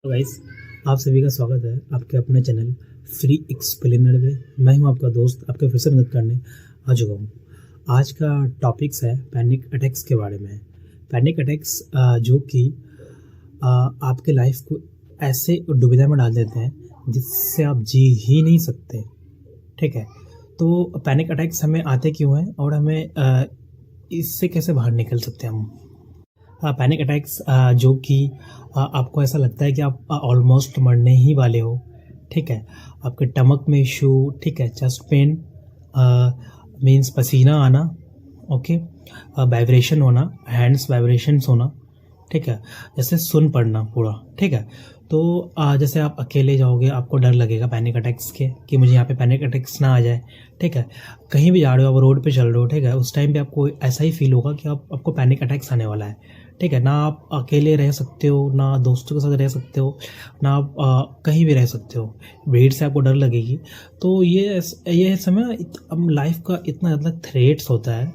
तो गाइस, आप सभी का स्वागत है आपके अपने चैनल फ्री एक्सप्लेनर में। मैं हूं आपका दोस्त, आपके फिर से मदद करने आ चुका हूं। आज का टॉपिक्स है पैनिक अटैक्स के बारे में। पैनिक अटैक्स जो कि आपके लाइफ को ऐसे दुविधा में डाल देते हैं जिससे आप जी ही नहीं सकते। ठीक है, तो पैनिक अटैक्स हमें आते क्यों हैं और हमें इससे कैसे बाहर निकल सकते हैं हम। पैनिक अटैक्स जो कि आपको ऐसा लगता है कि आप ऑलमोस्ट मरने ही वाले हो। ठीक है, आपके टमक में इशू, ठीक है, चेस्ट पेन मीन्स पसीना आना, ओके, वाइब्रेशन होना, हैंड्स वाइब्रेशंस होना, ठीक है, जैसे सुन पड़ना पूरा। ठीक है, तो जैसे आप अकेले जाओगे, आपको डर लगेगा पैनिक अटैक्स के कि मुझे यहाँ पे पैनिक अटैक्स ना आ जाए। ठीक है, कहीं भी जा रहे हो, आप रोड पे चल रहे हो, ठीक है, उस टाइम पे आपको ऐसा ही फील होगा कि आपको पैनिक अटैक्स आने वाला है। ठीक है, ना आप अकेले रह सकते हो, ना दोस्तों के साथ रह सकते हो, ना आप कहीं भी रह सकते हो, भीड़ से आपको डर लगेगी। तो ये समय लाइफ का इतना ज़्यादा थ्रेट्स होता है।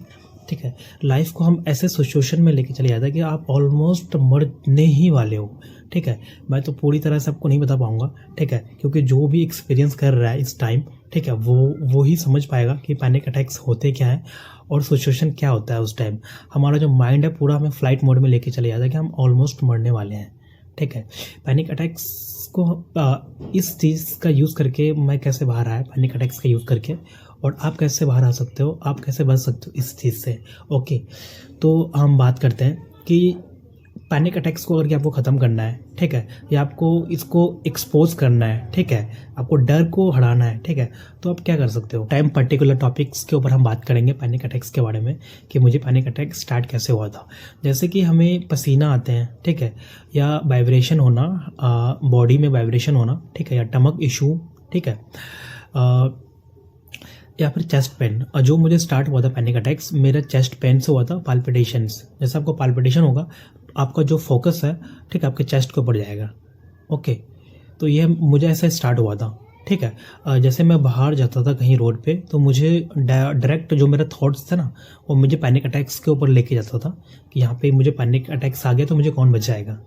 ठीक है, लाइफ को हम ऐसे सिचुएशन में लेके चले जाते हैं कि आप ऑलमोस्ट मरने ही वाले हो। ठीक है, मैं तो पूरी तरह से आपको नहीं बता पाऊंगा। ठीक है, क्योंकि जो भी एक्सपीरियंस कर रहा है इस टाइम, ठीक है, वो ही समझ पाएगा कि पैनिक अटैक्स होते क्या हैं और सिचुएशन क्या होता है उस टाइम। हमारा जो माइंड है पूरा हमें फ्लाइट मोड में लेके चले जाता है कि हम ऑलमोस्ट मरने वाले हैं। ठीक है, पैनिक अटैक्स को इस चीज़ का यूज़ करके मैं कैसे बाहर आया, पैनिक अटैक्स का यूज़ करके, और आप कैसे बाहर आ सकते हो, आप कैसे बच सकते हो इस चीज़ से। ओके, तो हम बात करते हैं कि पैनिक अटैक्स को अगर आपको ख़त्म करना है, ठीक है, या आपको इसको एक्सपोज करना है, ठीक है, आपको डर को हटाना है, ठीक है, तो आप क्या कर सकते हो। टाइम पर्टिकुलर टॉपिक्स के ऊपर हम बात करेंगे पैनिक अटैक्स के बारे में कि मुझे पैनिक अटैक स्टार्ट कैसे हुआ था। जैसे कि हमें पसीना आते हैं, ठीक है, या वाइब्रेशन होना, बॉडी में वाइब्रेशन होना, ठीक है, या टमक इशू, ठीक है, या फिर चेस्ट पेन। जो मुझे स्टार्ट हुआ था पैनिक अटैक्स, मेरा चेस्ट पेन से हुआ था, पाल्पिटेशंस। जैसे आपको पाल्पिटेशन होगा, आपका जो फोकस है, ठीक है, आपके चेस्ट के ऊपर जाएगा। ओके, तो ये मुझे ऐसा स्टार्ट हुआ था। ठीक है, जैसे मैं बाहर जाता था कहीं रोड पे, तो मुझे डायरेक्ट जो मेरे थॉट्स थे ना, वो मुझे पैनिक अटैक्स के ऊपर लेके जाता था कि यहाँ पे मुझे पैनिक अटैक्स आ गया तो मुझे कौन बचाएगा।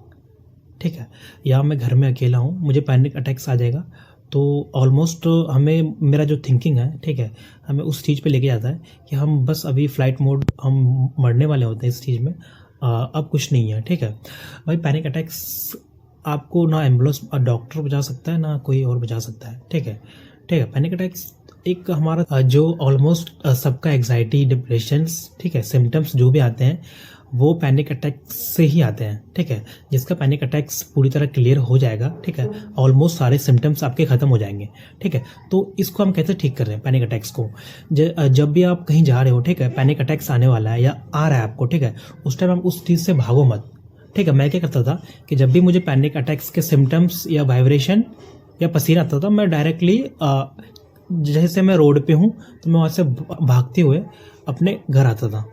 ठीक है, या मैं घर में अकेला हूँ, मुझे पैनिक अटैक्स आ जाएगा, तो ऑलमोस्ट हमें, मेरा जो थिंकिंग है, ठीक है, हमें उस चीज़ पे लेके जाता है कि हम बस अभी फ्लाइट मोड, हम मरने वाले होते हैं इस चीज़ में, अब कुछ नहीं है। ठीक है भाई, पैनिक अटैक्स आपको ना एम्बुलेंस डॉक्टर बचा सकता है, ना कोई और बचा सकता है। ठीक है, ठीक है, पैनिक अटैक्स एक हमारा जो ऑलमोस्ट सबका एग्जाइटी, डिप्रेशंस, ठीक है, सिम्टम्स जो भी आते हैं वो पैनिक अटैक से ही आते हैं। ठीक है, जिसका पैनिक अटैक्स पूरी तरह क्लियर हो जाएगा, ठीक है, ऑलमोस्ट सारे सिम्टम्स आपके ख़त्म हो जाएंगे। ठीक है, तो इसको हम कैसे ठीक कर रहे हैं पैनिक अटैक्स को। जब भी आप कहीं जा रहे हो, ठीक है, पैनिक अटैक्स आने वाला है या आ रहा है आपको, ठीक है, उस टाइम आप उस चीज़ से भागो मत। ठीक है, मैं क्या करता था कि जब भी मुझे पैनिक अटैक्स के सिम्टम्स या वाइब्रेशन या पसीना आता था, मैं डायरेक्टली जैसे मैं रोड पे हूँ तो मैं वहाँ से भागते हुए अपने घर आता था।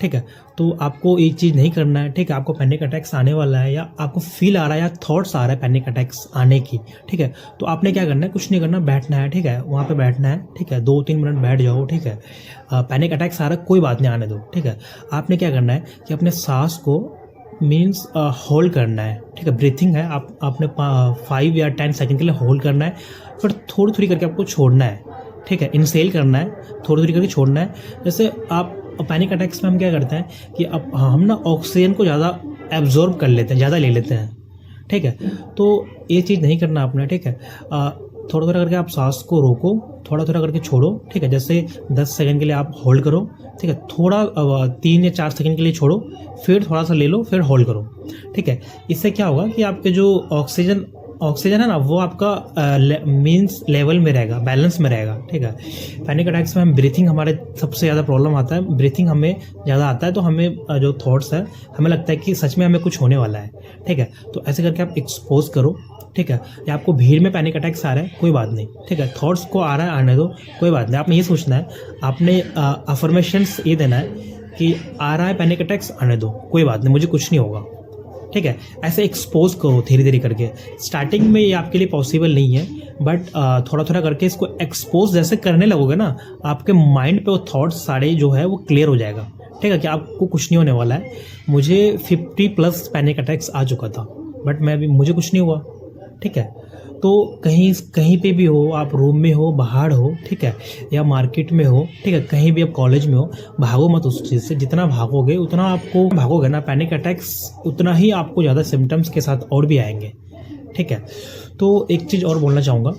ठीक है, तो आपको एक चीज़ नहीं करना है। ठीक है, आपको पैनिक अटैक्स आने वाला है या आपको फील आ रहा है या थॉट्स आ रहा है पैनिक अटैक्स आने की, ठीक है, तो आपने क्या करना है, कुछ नहीं करना, बैठना है। ठीक है, वहाँ पे बैठना है। ठीक है, 2-3 मिनट बैठ जाओ। ठीक है, पैनिक अटैक्स आ रहा है, कोई बात नहीं, आने दो। ठीक है, आपने क्या करना है कि अपने सांस को मीन्स होल्ड करना है। ठीक है, ब्रीथिंग है, आपने 5 या 10 सेकेंड के लिए होल्ड करना है, फिर थोड़ी थोड़ी करके आपको छोड़ना है। ठीक है, इनसेल करना है, थोड़ी थोड़ी करके छोड़ना है। जैसे आप पैनिक अटैक्स में हम क्या करते हैं कि अब हम ना ऑक्सीजन को ज़्यादा एब्जॉर्ब कर लेते हैं, ज़्यादा ले लेते हैं। ठीक है, तो ये चीज़ नहीं करना आपने। ठीक है, थोड़ा थोड़ा करके आप सांस को रोको, थोड़ा थोड़ा करके छोड़ो। ठीक है, जैसे 10 सेकंड के लिए आप होल्ड करो। ठीक है, थोड़ा 3 या 4 सेकंड के लिए छोड़ो, फिर थोड़ा सा ले लो, फिर होल्ड करो। ठीक है, इससे क्या होगा कि आपके जो ऑक्सीजन है ना, वो आपका मीन्स लेवल में रहेगा, बैलेंस में रहेगा। ठीक है, पैनिक अटैक्स में हम ब्रीथिंग, हमारे सबसे ज़्यादा प्रॉब्लम आता है, ब्रीथिंग हमें ज़्यादा आता है, तो हमें जो थॉट्स है, हमें लगता है कि सच में हमें कुछ होने वाला है। ठीक है, तो ऐसे करके आप एक्सपोज करो। ठीक है, या आपको भीड़ में पैनिक अटैक्स आ रहा है, कोई बात नहीं। ठीक है, थॉट्स को आ रहा है, आने दो, कोई बात नहीं। आपने ये सोचना है, आपने अफर्मेशंस ये देना है कि आ रहा है पैनिक अटैक्स, आने दो, कोई बात नहीं, मुझे कुछ नहीं होगा। ठीक है, ऐसे एक्सपोज करो धीरे धीरे करके। स्टार्टिंग में ये आपके लिए पॉसिबल नहीं है, बट थोड़ा थोड़ा करके इसको एक्सपोज जैसे करने लगोगे ना, आपके माइंड पे वो थॉट्स सारे जो है वो क्लियर हो जाएगा। ठीक है, कि आपको कुछ नहीं होने वाला है। मुझे 50+ पैनिक अटैक्स आ चुका था, बट मुझे कुछ नहीं हुआ। ठीक है। तो कहीं कहीं पे भी हो, आप रूम में हो, बाहर हो, ठीक है, या मार्केट में हो, ठीक है, कहीं भी आप कॉलेज में हो, भागो मत उस चीज़ से। जितना भागोगे उतना आपको भागोगे ना पैनिक अटैक्स, उतना ही आपको ज़्यादा सिम्टम्स के साथ और भी आएंगे, ठीक है। तो एक चीज़ और बोलना चाहूँगा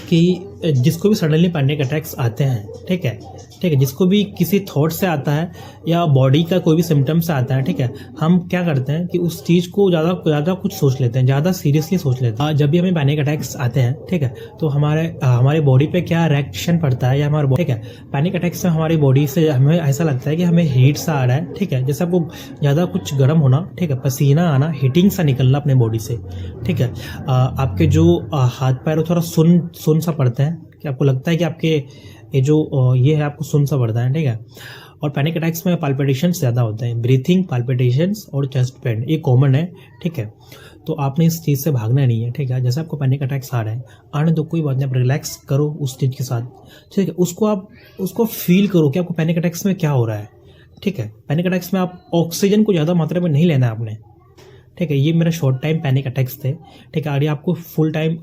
कि जिसको भी सडनली पैनिक अटैक्स आते हैं, ठीक है, ठीक है, जिसको भी किसी थॉट से आता है या बॉडी का कोई भी सिम्टम से आता है, ठीक है, हम क्या करते हैं कि उस चीज़ को ज़्यादा कुछ सोच लेते हैं, ज़्यादा सीरियसली सोच लेते हैं। जब भी हमें पैनिक अटैक्स आते हैं, ठीक है, तो हमारे बॉडी पे क्या रिएक्शन पड़ता है, या हमारे ठीक है, पैनिक अटैक्स से हमारी बॉडी से हमें ऐसा लगता है कि हमें हीट सा आ रहा है, ठीक है, जैसे आपको ज़्यादा कुछ गर्म होना, ठीक है, पसीना आना, हीटिंग सा निकलना अपने बॉडी से, ठीक है, आपके जो हाथ पैर थोड़ा सुन सा पड़ता है, कि आपको लगता है कि आपके ये जो ये है आपको सुन सा पड़ता है, ठीक है। और पैनिक अटैक्स में पाल्पिटेशंस ज़्यादा होते हैं, ब्रीथिंग, पाल्पिटेशंस और चेस्ट पेन, ये कॉमन है, ठीक है। तो आपने इस चीज़ से भागना नहीं है, ठीक है। जैसे आपको पैनिक अटैक्स आ रहे हैं, आने दो, कोई बात नहीं, आप रिलैक्स करो उस चीज़ के साथ, ठीक है। उसको फील करो कि आपको पैनिक अटैक्स में क्या हो रहा है, ठीक है। पैनिक अटैक्स में आप ऑक्सीजन को ज़्यादा मात्रा में नहीं लेना है आपने, ठीक है। ये मेरा शॉर्ट टाइम पैनिक अटैक्स थे, ठीक है। और ये आपको फुल टाइम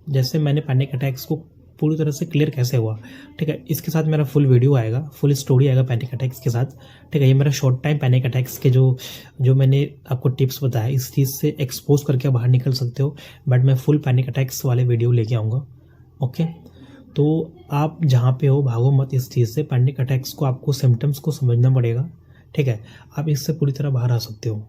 जैसे मैंने पैनिक अटैक्स को पूरी तरह से क्लियर कैसे हुआ, ठीक है, इसके साथ मेरा फुल वीडियो आएगा, फुल स्टोरी आएगा पैनिक अटैक्स के साथ, ठीक है। ये मेरा शॉर्ट टाइम पैनिक अटैक्स के जो मैंने आपको टिप्स बताया, इस चीज़ से एक्सपोज करके बाहर निकल सकते हो, बट मैं फुल पैनिक अटैक्स वाले वीडियो लेके आऊँगा, ओके। तो आप जहाँ पे हो भागो मत इस चीज़ से, पैनिक अटैक्स को आपको सिम्टम्स को समझना पड़ेगा, ठीक है। आप इससे पूरी तरह बाहर आ सकते हो।